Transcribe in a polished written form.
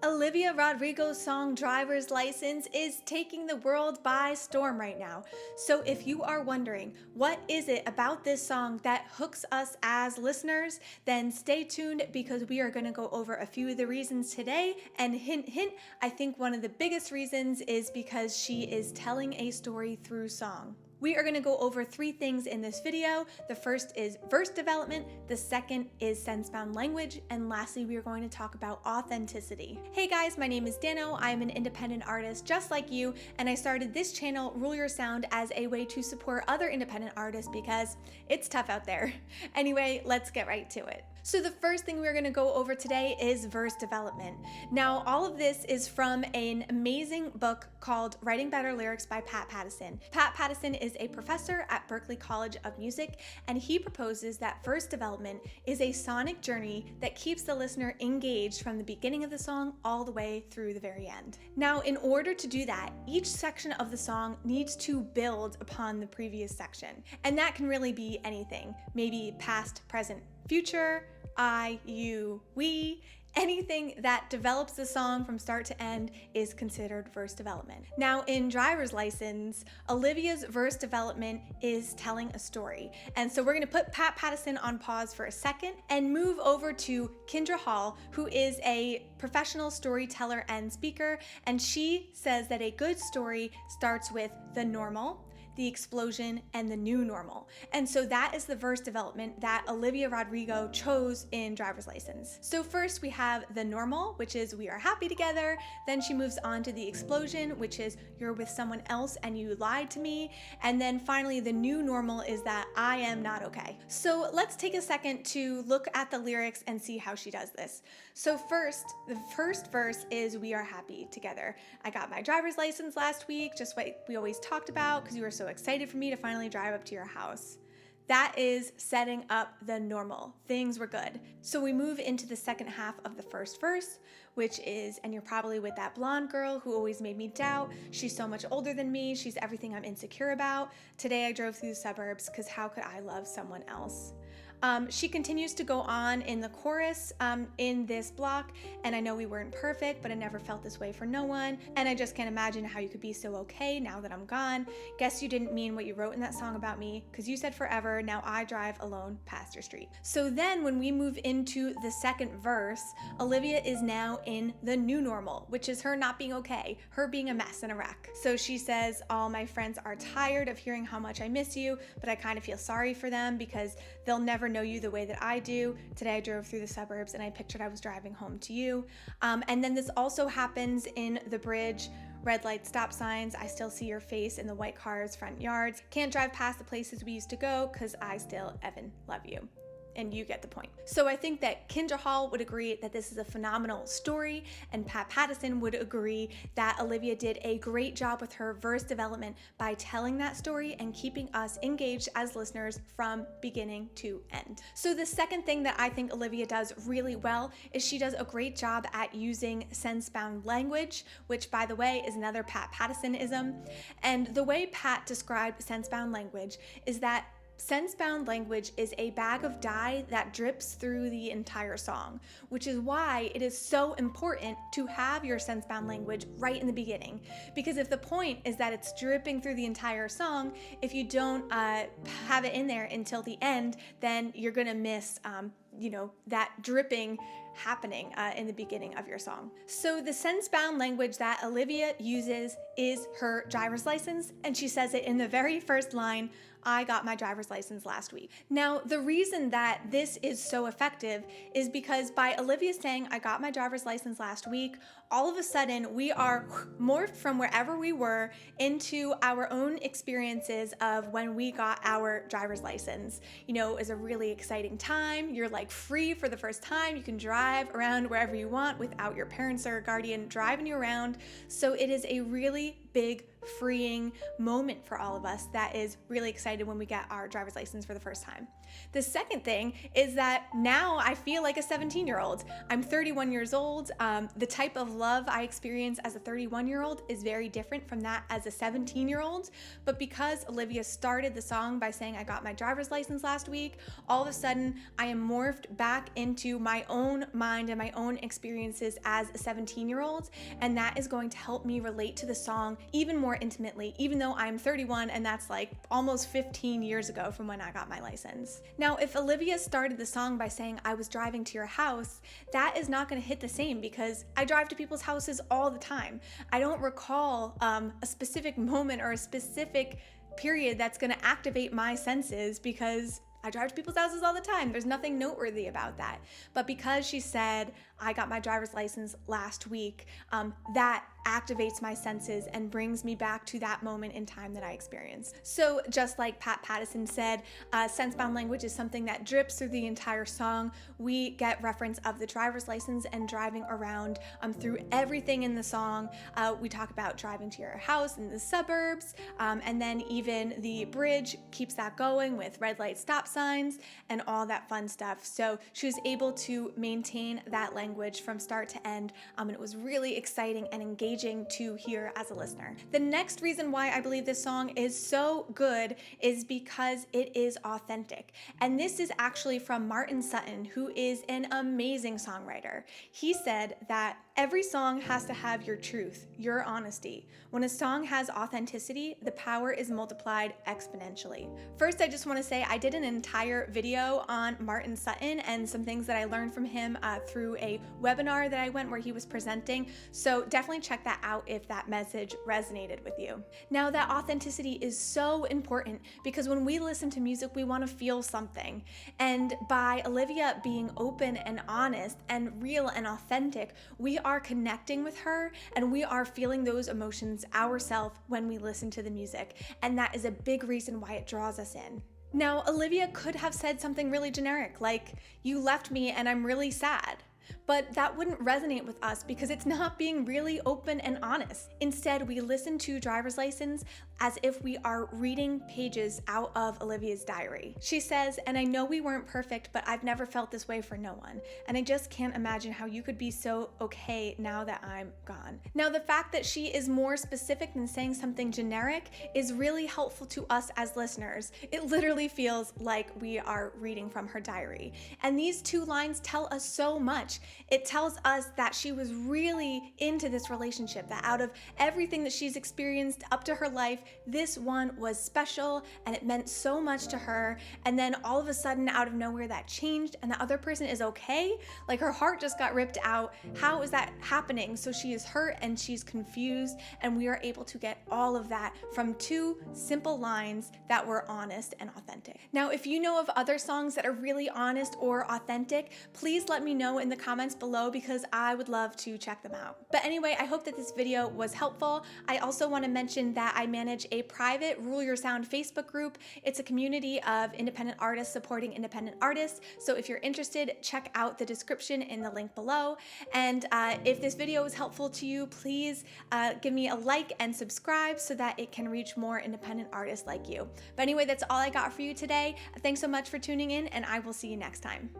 Olivia Rodrigo's song Driver's License is taking the world by storm right now. So if you are wondering, what is it about this song that hooks us as listeners, then stay tuned because we are going to go over a few of the reasons today. And hint, hint, I think one of the biggest reasons is because she is telling a story through song. We are going to go over three things in this video. The first is verse development, the second is sense-bound language, and lastly we are going to talk about authenticity. Hey guys, my name is Dano. I'm an independent artist just like you, and I started this channel, Rule Your Sound, as a way to support other independent artists because it's tough out there. Anyway, let's get right to it. So the first thing we're going to go over today is verse development. Now, all of this is from an amazing book called Writing Better Lyrics by Pattison. Pattison is a professor at Berklee College of Music, and he proposes that verse development is a sonic journey that keeps the listener engaged from the beginning of the song all the way through the very end. Now, in order to do that, each section of the song needs to build upon the previous section, and that can really be anything, maybe past, present, future, I, you, we. Anything that develops the song from start to end is considered verse development. Now, in Driver's License, Olivia's verse development is telling a story. And so we're gonna put Pattison on pause for a second and move over to Kendra Hall, who is a professional storyteller and speaker. And she says that a good story starts with the normal, the explosion, and the new normal. And so that is the verse development that Olivia Rodrigo chose in Driver's License. So first we have the normal, which is we are happy together. Then she moves on to the explosion, which is you're with someone else and you lied to me. And then finally the new normal is that I am not okay. So let's take a second to look at the lyrics and see how she does this. So first, the first verse is we are happy together. I got my driver's license last week, just what we always talked about because you were so excited for me to finally drive up to your house. That is setting up the normal. Things were good. So we move into the second half of the first verse, which is, and you're probably with that blonde girl who always made me doubt. She's so much older than me. She's everything I'm insecure about. Today I drove through the suburbs because how could I love someone else? She continues to go on in the chorus in this block, and I know we weren't perfect, but I never felt this way for no one, and I just can't imagine how you could be so okay now that I'm gone. Guess you didn't mean what you wrote in that song about me, because you said forever, now I drive alone past your street. So then when we move into the second verse, Olivia is now in the new normal, which is her not being okay, her being a mess and a wreck. So she says, all my friends are tired of hearing how much I miss you, but I kind of feel sorry for them because they'll never know you the way that I do. Today I drove through the suburbs and I pictured I was driving home to you. And then this also happens in the bridge. Red light, stop signs, I still see your face in the white car's front yards. Can't drive past the places we used to go because I still, Evan, love you. And you get the point. So I think that Kendra Hall would agree that this is a phenomenal story, and Pattison would agree that Olivia did a great job with her verse development by telling that story and keeping us engaged as listeners from beginning to end. So the second thing that I think Olivia does really well is she does a great job at using sense-bound language, which by the way is another Pattison-ism. And the way Pat described sense-bound language is that sense-bound language is a bag of dye that drips through the entire song, which is why it is so important to have your sense-bound language right in the beginning. Because if the point is that it's dripping through the entire song, if you don't have it in there until the end, then you're gonna miss that dripping happening in the beginning of your song. So the sense-bound language that Olivia uses is her driver's license, and she says it in the very first line, I got my driver's license last week. Now, the reason that this is so effective is because by Olivia saying, I got my driver's license last week, all of a sudden we are morphed from wherever we were into our own experiences of when we got our driver's license. You know, it was a really exciting time. You're like free for the first time. You can drive around wherever you want without your parents or guardian driving you around. So it is a really big, freeing moment for all of us that is really excited when we get our driver's license for the first time. The second thing is that now I feel like a 17-year-old. I'm 31 years old. The type of love I experience as a 31-year-old is very different from that as a 17-year-old. But because Olivia started the song by saying I got my driver's license last week, all of a sudden I am morphed back into my own mind and my own experiences as a 17-year-old. And that is going to help me relate to the song even more intimately, even though I'm 31 and that's like almost 15 years ago from when I got my license. Now, if Olivia started the song by saying I was driving to your house, that is not going to hit the same because I drive to people's houses all the time. I don't recall a specific moment or a specific period that's going to activate my senses because I drive to people's houses all the time. There's nothing noteworthy about that. But because she said, I got my driver's license last week, that activates my senses and brings me back to that moment in time that I experienced. So just like Pattison said, sense-bound language is something that drips through the entire song. We get reference of the driver's license and driving around through everything in the song. We talk about driving to your house in the suburbs, and then even the bridge keeps that going with red light stop signs and all that fun stuff. So she was able to maintain that language from start to end, and it was really exciting and engaging to hear as a listener. The next reason why I believe this song is so good is because it is authentic. And this is actually from Martin Sutton, who is an amazing songwriter. He said that every song has to have your truth, your honesty. When a song has authenticity, the power is multiplied exponentially. First, I just want to say I did an entire video on Martin Sutton and some things that I learned from him through a webinar that I went where he was presenting. So definitely check that out if that message resonated with you. Now, that authenticity is so important because when we listen to music, we want to feel something. And by Olivia being open and honest and real and authentic, we are connecting with her and we are feeling those emotions ourselves when we listen to the music. And that is a big reason why it draws us in. Now, Olivia could have said something really generic, like, you left me and I'm really sad. But that wouldn't resonate with us because it's not being really open and honest. Instead, we listen to Driver's License as if we are reading pages out of Olivia's diary. She says, and I know we weren't perfect, but I've never felt this way for no one. And I just can't imagine how you could be so okay now that I'm gone. Now, the fact that she is more specific than saying something generic is really helpful to us as listeners. It literally feels like we are reading from her diary. And these two lines tell us so much. It tells us that she was really into this relationship, that out of everything that she's experienced up to her life, this one was special and it meant so much to her. And then all of a sudden, out of nowhere, that changed and the other person is okay. Like her heart just got ripped out. How is that happening? So she is hurt and she's confused, and we are able to get all of that from two simple lines that were honest and authentic. Now, if you know of other songs that are really honest or authentic, please let me know in the comments below because I would love to check them out. But anyway, I hope that this video was helpful. I also want to mention that I manage a private Rule Your Sound Facebook group. It's a community of independent artists supporting independent artists. So if you're interested, check out the description in the link below. And if this video was helpful to you, please give me a like and subscribe so that it can reach more independent artists like you. But anyway, that's all I got for you today. Thanks so much for tuning in, and I will see you next time.